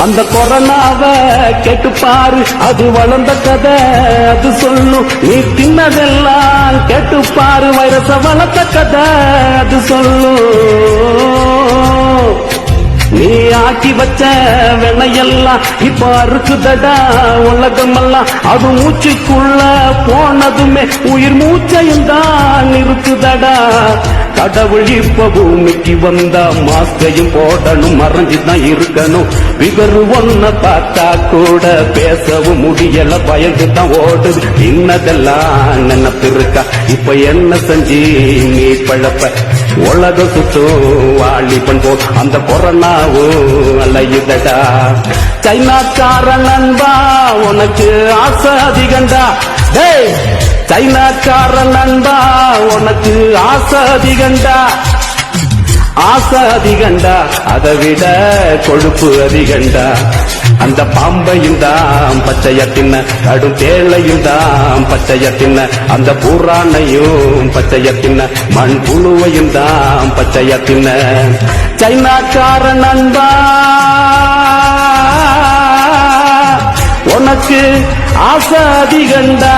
அந்த கொரோனாவை கேட்டுப்பாரு, அது வளர்ந்த கதை அது சொல்லும். நீ தின்னதெல்லாம் கேட்டுப்பாரு, வைரஸ வளர்த்த கதை அது சொல்லும். நீ ஆக்கி வச்ச வெண்ணையெல்லாம் இப்ப அறுக்குதடா உலகமெல்லாம். அது மூச்சுக்குள்ள போனதுமே உயிர் மூச்சையும் தான் இருக்குதடா. கடவுள் இப்ப பூமிக்கு வந்தா மாஸ்கையும் போடணும், மறைஞ்சுதான் இருக்கணும். விகரு ஒன்ன பார்த்தா கூட பேசவும் முடியல, பயந்துதான் ஓடுது. இன்னதெல்லாம் நினைப்பு இருக்கா, இப்ப என்ன செஞ்சு நீ பழப்ப? உலகம் சுத்தும் வாலிபன் போ அந்த கொரோனாவும் அலையுதடா. சைனாக்கார நண்பா உனக்கு ஆசை அதிகண்டா. டேய் சைனாக்கார நண்பா உனக்கு ஆசை அதிகண்டா. ஆசை அதிகண்டா, அதை விட கொழுப்பு அதிகண்டா. அந்த பாம்பையும் தான் பச்சைய தின்ன, கடும் தேளையும் தான் பச்சைய தின்ன, அந்த பூரானையும் பச்சைய தின்ன, மண் புழுவையும் தான் பச்சைய தின்ன. சைனாக்கார நண்பா உனக்கு ஆசை அதிகண்டா.